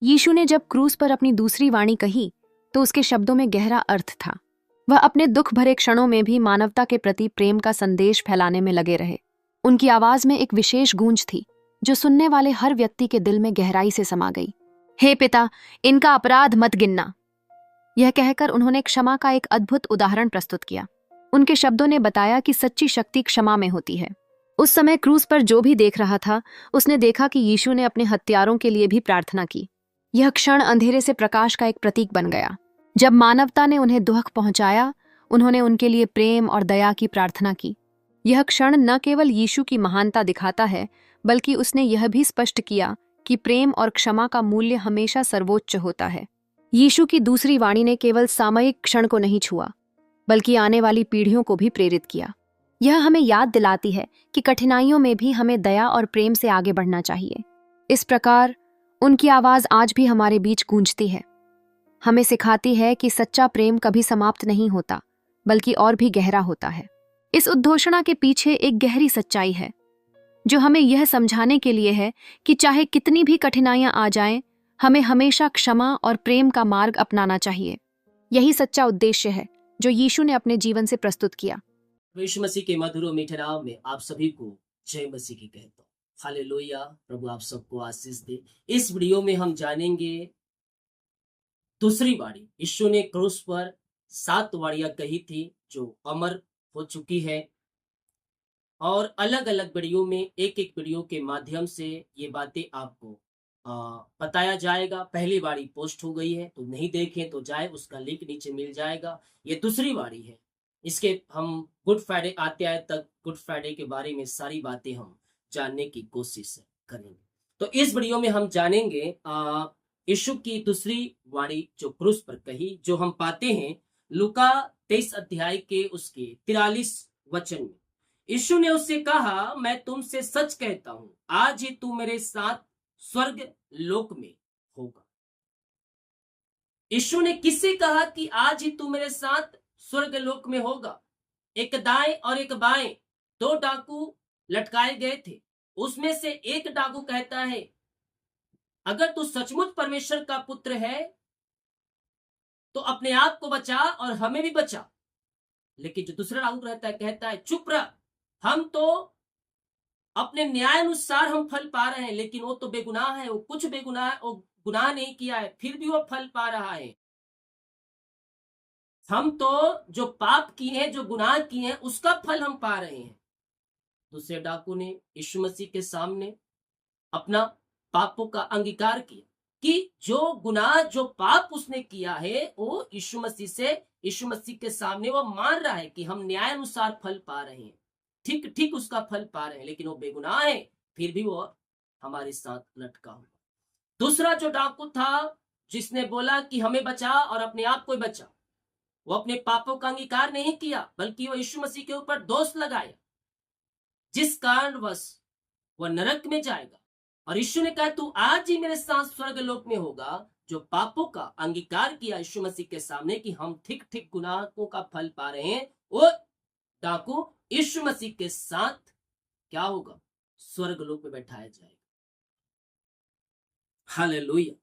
यीशु ने जब क्रूस पर अपनी दूसरी वाणी कही तो उसके शब्दों में गहरा अर्थ था। वह अपने दुख भरे क्षणों में भी मानवता के प्रति प्रेम का संदेश फैलाने में लगे रहे। उनकी आवाज में एक विशेष गूंज थी जो सुनने वाले हर व्यक्ति के दिल में गहराई से समा गई। हे पिता, इनका अपराध मत गिनना। यह कहकर उन्होंने क्षमा का एक अद्भुत उदाहरण प्रस्तुत किया। उनके शब्दों ने बताया कि सच्ची शक्ति क्षमा में होती है। उस समय क्रूस पर जो भी देख रहा था उसने देखा कि यीशु ने अपने हत्यारों के लिए भी प्रार्थना की। यह क्षण अंधेरे से प्रकाश का एक प्रतीक बन गया। जब मानवता ने उन्हें दुख पहुंचाया, उन्होंने उनके लिए प्रेम और दया की प्रार्थना की। यह क्षण न केवल यीशु की महानता दिखाता है, बल्कि उसने यह भी स्पष्ट किया कि प्रेम और क्षमा का मूल्य हमेशा सर्वोच्च होता है। यीशु की दूसरी वाणी ने केवल सामयिक क्षण को नहीं छुआ, बल्कि आने वाली पीढ़ियों को भी प्रेरित किया। यह हमें याद दिलाती है कि कठिनाइयों में भी हमें दया और प्रेम से आगे बढ़ना चाहिए। इस प्रकार उनकी आवाज आज भी हमारे बीच गूंजती है, हमें सिखाती है कि सच्चा प्रेम कभी समाप्त नहीं होता, बल्कि और भी गहरा होता है। इस उद्घोषणा के पीछे एक गहरी सच्चाई है, जो हमें यह समझाने के लिए है कि चाहे कितनी भी कठिनाइयां आ जाएं, हमें हमेशा क्षमा और प्रेम का मार्ग अपनाना चाहिए। यही सच्चा उद्देश्य है जो यीशु ने अपने जीवन से प्रस्तुत किया। यीशु मसीह के मधुर और मीठे नाम में आप सभी को जय मसीह की कहता हूँ। हालेलुया। प्रभु आप सबको आशीष दे। इस वीडियो में हम जानेंगे दूसरी वाणी। यीशु ने क्रूस पर 7 वाणियां कही थी जो अमर हो चुकी है, और अलग अलग वीडियो में एक एक वीडियो के माध्यम से ये बातें आपको बताया जाएगा। पहली वाणी पोस्ट हो गई है, तो नहीं देखें तो जाए, उसका लिंक नीचे मिल जाएगा। ये दूसरी वाणी है। इसके हम गुड फ्राइडे आते आए तक गुड फ्राइडे के बारे में सारी बातें हम जानने की कोशिश करेंगे। तो इस वीडियो में हम जानेंगे यीशु की दूसरी वाणी जो क्रूस पर कही, जो हम पाते हैं लूका 23 अध्याय के उसके 43 वचन में। यीशु ने उससे कहा, मैं तुमसे सच कहता हूं, आज ही तू मेरे साथ स्वर्ग लोक में होगा। यीशु ने किससे कहा कि आज ही तू मेरे साथ स्वर्ग लोक में होगा? एक दाएं और एक बाएं 2 डाकू लटकाए गए थे। उसमें से एक डाकू कहता है, अगर तू सचमुच परमेश्वर का पुत्र है तो अपने आप को बचा और हमें भी बचा। लेकिन जो दूसरा डाकू रहता है, कहता है, चुप रह, हम तो अपने न्याय अनुसार हम फल पा रहे हैं, लेकिन वो तो बेगुनाह है, वो कुछ बेगुनाह, वो गुनाह नहीं किया है, फिर भी वो फल पा रहा है। हम तो जो पाप किए हैं, जो गुनाह किए हैं, उसका फल हम पा रहे हैं। दूसरे डाकू ने यीशु मसीह के सामने अपना पापों का अंगीकार किया कि जो गुनाह, जो पाप उसने किया है, वो यीशु मसीह के सामने वो मान रहा है कि हम न्याय अनुसार फल पा रहे हैं, ठीक ठीक उसका फल पा रहे हैं, लेकिन वो बेगुनाह है, फिर भी वो हमारे साथ लटका हुआ। दूसरा जो डाकू था, जिसने बोला कि हमें बचा और अपने आप को बचा, वो अपने पापों का अंगीकार नहीं किया, बल्कि वो यीशु मसीह के ऊपर दोष लगाया, जिस कारणवश वह नरक में जाएगा। और यीशु ने कहा, तू आज ही मेरे साथ स्वर्ग लोक में होगा। जो पापों का अंगीकार किया यीशु मसीह के सामने कि हम ठीक ठीक गुनाहों का फल पा रहे हैं, वो डाकू यीशु मसीह के साथ क्या होगा? स्वर्ग लोक में बैठाया जाएगा। हालेलुया।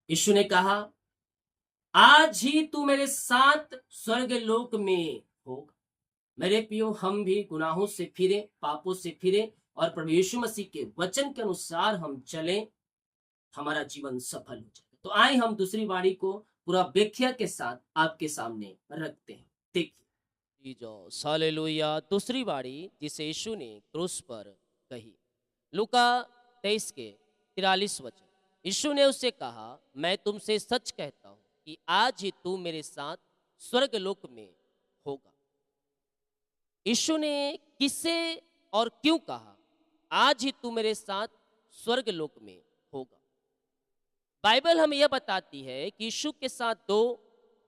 यीशु ने कहा, आज ही तू मेरे साथ स्वर्ग लोक में होगा। मेरे प्रियो, हम भी गुनाहों से फिरे, पापों से फिरे, और प्रभु यीशु मसीह के वचन के अनुसार हम चलें, हमारा जीवन सफल हो जाए। तो आए हम दूसरी वाणी को पूरा व्याख्या के साथ आपके सामने रखते हैं। देखिए, हालेलुया। दूसरी वाणी जिसे यीशु ने क्रूस पर कही, लूका 23 के 43 वचन। यीशु ने उससे कहा, मैं तुमसे सच कहता हूं कि आज ही तू मेरे साथ स्वर्ग लोक में होगा। यीशु ने किससे और क्यों कहा, आज ही तू मेरे साथ स्वर्ग लोक में होगा? बाइबल हमें यह बताती है कि यीशु के साथ 2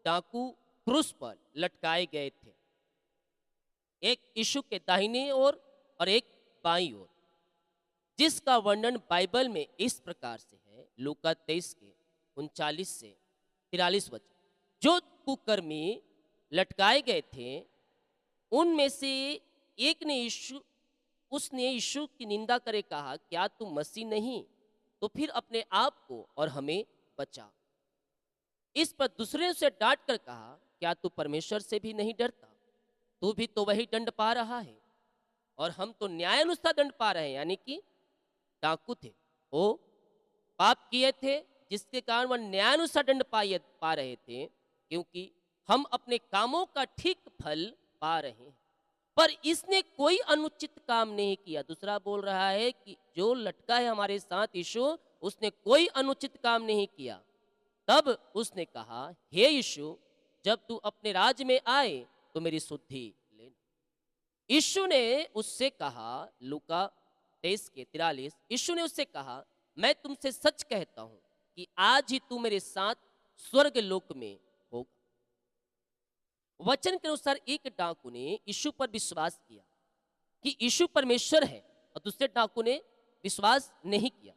डाकू क्रूस पर लटकाए गए थे, एक यीशु के दाहिने ओर और एक बाईं ओर, जिसका वर्णन बाइबल में इस प्रकार से है। लूका 23 के 39 से 43 वचन। जो कुकर्मी लटकाए गए थे, उनमें से एक ने उसने यीशु की निंदा करे कहा, क्या तू मसीह नहीं तो फिर अपने आप को और हमें बचा। इस पर दूसरे ने उसे डांट कर कहा, क्या तू परमेश्वर से भी नहीं डरता? तू भी तो वही दंड पा रहा है और हम तो न्यायानुसार दंड पा रहे हैं। यानी कि डाकू थे, वो पाप किए थे जिसके कारण वह न्यायानुसार दंड पा रहे थे, क्योंकि हम अपने कामों का ठीक फल पा रहे हैं। पर इसने कोई अनुचित काम नहीं किया। दूसरा बोल रहा है कि जो लटका है हमारे साथ यीशु, उसने कोई अनुचित काम नहीं किया। तब उसने कहा, हे यीशु, जब तू अपने राज्य में आए तो मेरी शुद्धि लेना। यीशु ने उससे कहा, लूका 23:43, यीशु ने उससे कहा, मैं तुमसे सच कहता हूं कि आज ही तू मेरे साथ स्वर्ग लोक में होगा। वचन के अनुसार एक डाकू ने यीशु पर विश्वास किया कि यीशु परमेश्वर है, और दूसरे डाकू ने विश्वास नहीं किया।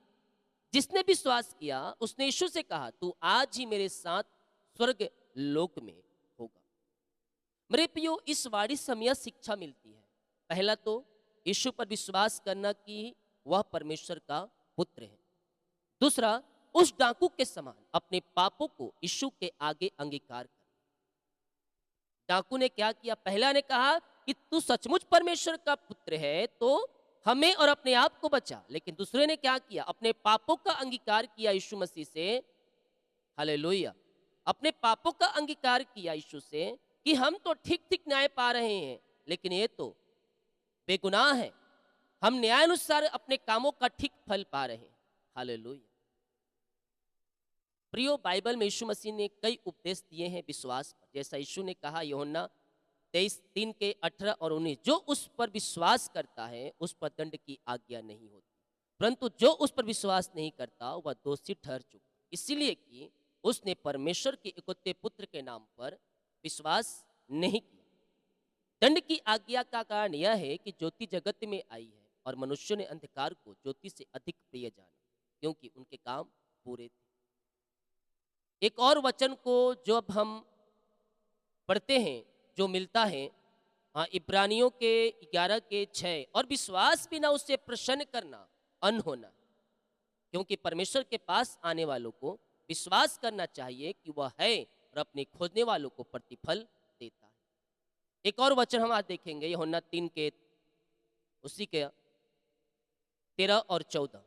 जिसने विश्वास किया उसने यीशु से कहा, तू आज ही मेरे साथ स्वर्ग लोक में होगा। मेरे प्रियो, इस वाणी से हमें यह शिक्षा मिलती है, पहला तो यीशु पर विश्वास करना कि वह परमेश्वर का पुत्र है। दूसरा, उस डाकू के समान अपने पापों को यीशु के आगे अंगीकार कर। डाकू ने क्या किया? पहला ने कहा कि तू सचमुच परमेश्वर का पुत्र है तो हमें और अपने आप को बचा। लेकिन दूसरे ने क्या किया? अपने पापों का अंगीकार किया यीशु मसीह से। हालेलुया! अपने पापों का अंगीकार किया यीशु से कि हम तो ठीक ठीक न्याय पा रहे हैं, लेकिन ये तो बेगुनाह है, हम न्यायानुसार अपने कामों का ठीक फल पा रहे हैं। हालेलुया! प्रियो, बाइबल में यीशु मसीह ने कई उपदेश दिए हैं विश्वास पर। जैसा यीशु ने कहा यूहन्ना 23:3-18 और 19, जो उस पर विश्वास करता है उस पर दंड की आज्ञा नहीं होती, परंतु जो उस पर विश्वास नहीं करता वह दोषी ठहर चुका, इसीलिए कि उसने परमेश्वर के इकलौते पुत्र के नाम पर विश्वास नहीं किया। दंड की आज्ञा का कारण यह है कि ज्योति जगत में आई है और मनुष्यों ने अंधकार को ज्योति से अधिक प्रिय जाना, क्योंकि उनके काम बुरे थे। एक और वचन को जब हम पढ़ते हैं जो मिलता है, इब्रानियों के 11:6, और विश्वास बिना उससे प्रसन्न करना अन होना, क्योंकि परमेश्वर के पास आने वालों को विश्वास करना चाहिए कि वह है और अपने खोजने वालों को प्रतिफल देता है। एक और वचन हम आज देखेंगे यूहन्ना 3 के उसी के 13 और 14,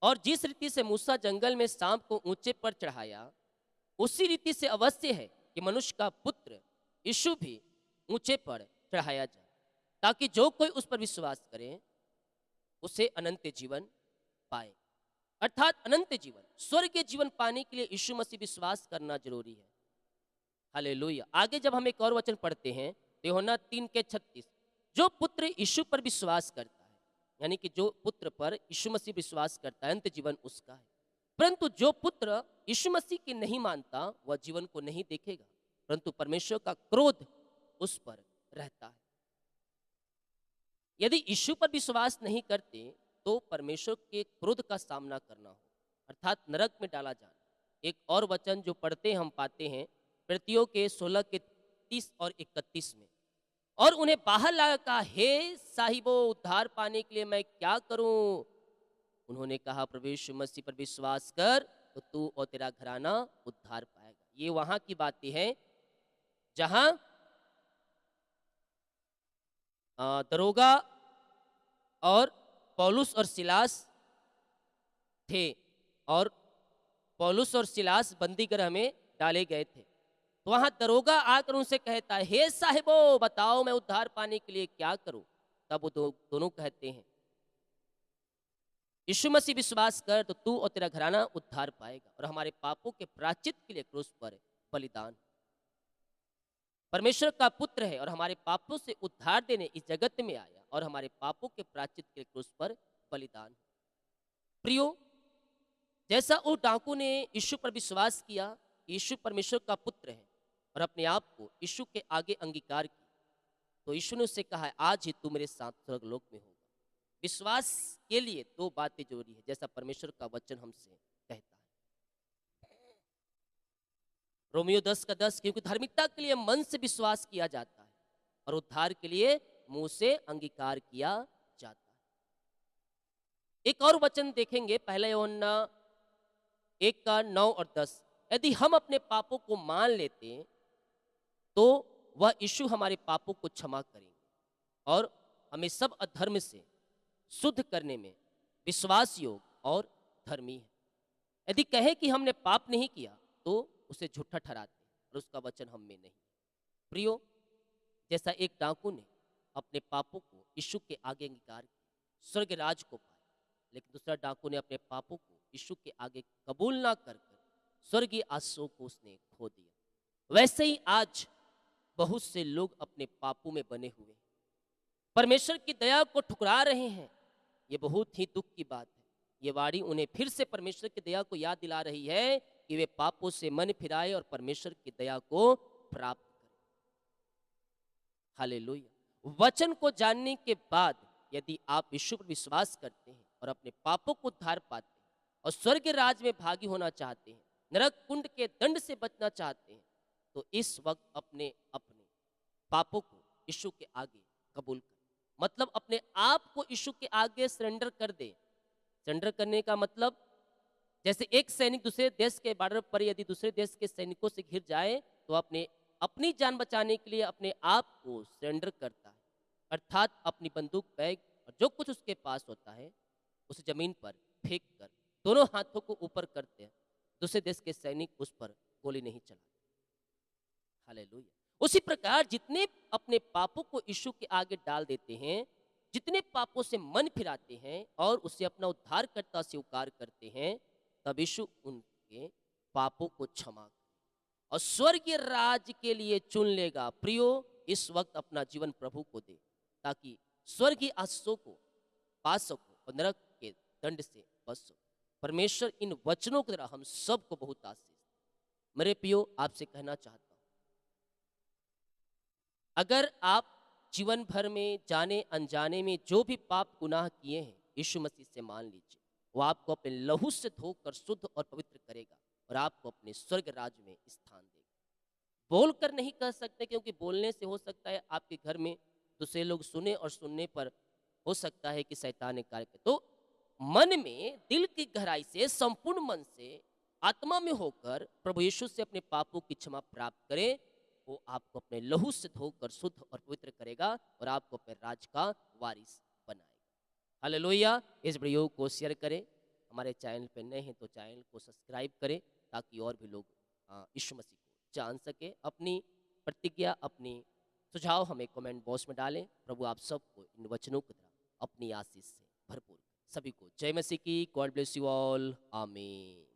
और जिस रीति से मूसा जंगल में सांप को ऊंचे पर चढ़ाया, उसी रीति से अवश्य है कि मनुष्य का पुत्र यीशु भी ऊंचे पर चढ़ाया जाए, ताकि जो कोई उस पर विश्वास करे उसे अनंत जीवन पाए। अर्थात अनंत जीवन, स्वर्गीय जीवन पाने के लिए यीशु मसीह विश्वास करना जरूरी है। हालेलुया! आगे जब हम एक और वचन पढ़ते हैं यूहन्ना 3:36, जो पुत्र यीशु पर विश्वास करता है, यानी कि जो पुत्र पर यीशु मसीह विश्वास करता है, अंत जीवन उसका है। परंतु जो पुत्र यीशु मसीह की नहीं मानता वह जीवन को नहीं देखेगा, परंतु परमेश्वर का क्रोध उस पर रहता है। यदि यीशु पर विश्वास नहीं करते तो परमेश्वर के क्रोध का सामना करना हो, अर्थात नरक में डाला जाना। एक और वचन जो पढ़ते हम पाते हैं प्रेरितों के 16:30 और 31 में, और उन्हें बाहर लाकर कहा, हे साहिबो, उद्धार पाने के लिए मैं क्या करूं? उन्होंने कहा, प्रभु यीशु मसीह पर विश्वास कर तो तू और तेरा घराना उद्धार पाएगा। ये वहां की बातें हैं जहां दरोगा और पौलुस और सिलास थे, और पौलुस और सिलास बंदीगृह में डाले गए थे। तो वहां दरोगा आकर उनसे कहता है, हे साहिबो, बताओ मैं उद्धार पाने के लिए क्या करूं? तब वो दोनों कहते हैं, यीशु मसीह विश्वास कर तो तू और तेरा घराना उद्धार पाएगा। और हमारे पापों के प्रायश्चित के लिए क्रूस पर बलिदान। परमेश्वर का पुत्र है और हमारे पापों से उद्धार देने इस जगत में आया, और हमारे पापों के प्रायश्चित के लिए क्रूस पर बलिदान। प्रियो, जैसा उस डाकू ने यीशु पर विश्वास किया, यीशु परमेश्वर का पुत्र है, और अपने आप को यीशु के आगे अंगीकार किया, तो यीशु ने उससे कहा, आज ही तू मेरे साथ स्वर्गलोक में होगा। विश्वास के लिए दो बातें जरूरी है, जैसा परमेश्वर का वचन हमसे कहता है। रोमियो 10:10, क्योंकि धार्मिकता के लिए मन से विश्वास किया जाता है और उद्धार के लिए मुंह से अंगीकार किया जाता है। एक और वचन देखेंगे, पहला यूहन्ना 1 का 9 और 10। यदि हम अपने पापों को मान लेते हैं तो वह यीशु हमारे पापों को क्षमा करेंगे और हमें सब अधर्म से शुद्ध करने में विश्वास योग्य और धर्मी है। यदि कहे कि हमने पाप नहीं किया तो उसे झूठा ठहराते हैं और उसका वचन हम में नहीं है। प्रियो, जैसा एक डाकू ने अपने पापों को यीशु के आगे अंगीकार किया, स्वर्ग राज को पाया, लेकिन दूसरा डाकू ने अपने पापों को यीशु के आगे कबूल ना कर स्वर्गीय आशीषों को उसने खो दिया। वैसे ही आज बहुत से लोग अपने पापों में बने हुए हैं, परमेश्वर की दया को ठुकरा रहे हैं। ये बहुत ही दुख की बात है। ये वाणी उन्हें फिर से परमेश्वर की दया को याद दिला रही है कि वे पापों से मन फिराए और परमेश्वर की दया को प्राप्त करें। हालेलुया। वचन को जानने के बाद यदि आप यीशु पर विश्वास करते हैं और अपने पापों को उद्धार पाते हैं और स्वर्ग राज में भागी होना चाहते हैं, नरक कुंड के दंड से बचना चाहते हैं, तो इस वक्त अपने अपने पापों को यीशु के आगे कबूल करें। मतलब अपने आप को यीशु के आगे सरेंडर कर दे। सरेंडर करने का मतलब, जैसे एक सैनिक दूसरे देश के बॉर्डर पर यदि दूसरे देश के सैनिकों से घिर जाए तो अपनी जान बचाने के लिए अपने आप को सरेंडर करता है, अर्थात अपनी बंदूक, बैग और जो कुछ उसके पास होता है उसे जमीन पर फेंक कर दोनों हाथों को ऊपर करते हैं। दूसरे देश के सैनिक उस पर गोली नहीं चलाते। हालेलुया। उसी प्रकार जितने अपने पापों को यीशु के आगे डाल देते हैं, जितने पापों से मन फिराते हैं और उसे अपना उद्धारकर्ता स्वीकार करते हैं, तब यीशु उनके पापों को क्षमा कर और स्वर्गीय राज्य के लिए चुन लेगा। प्रियो, इस वक्त अपना जीवन प्रभु को दे ताकि स्वर्गीय आशीषों को पा सको और नरक के दंड से बच सको। परमेश्वर इन वचनों की तरह हम सबको बहुत आशीष। मेरे प्रियो, आपसे कहना चाहता हूं, अगर आप जीवन भर में जाने अनजाने में जो भी पाप गुनाह किए हैं, यीशु मसीह से मान लीजिए, वो आपको अपने लहू से धोकर शुद्ध और पवित्र करेगा और आपको अपने स्वर्ग राज्य में स्थान देगा। बोल कर नहीं कह सकते, क्योंकि बोलने से हो सकता है आपके घर में दूसरे लोग सुने और सुनने पर हो सकता है कि शैतान ने कार्य करे। तो मन में, दिल की गहराई से, संपूर्ण मन से, आत्मा में होकर प्रभु यीशु से अपने पापों की क्षमा प्राप्त करें। वो आपको अपने लहू से धोकर शुद्ध और पवित्र करेगा और आपको अपने राज का वारिस बनाएगा। हालेलुया। इस वीडियो को शेयर करें। हमारे चैनल पर नए हैं तो चैनल को सब्सक्राइब करें ताकि और भी लोग यीशु मसीह को जान सके। अपनी प्रतिज्ञा, अपनी सुझाव हमें कमेंट बॉक्स में डालें। प्रभु आप सबको इन वचनों की तरह अपनी आशीष से भरपूर। सभी को जय मसीह की। God bless you all. आमीन।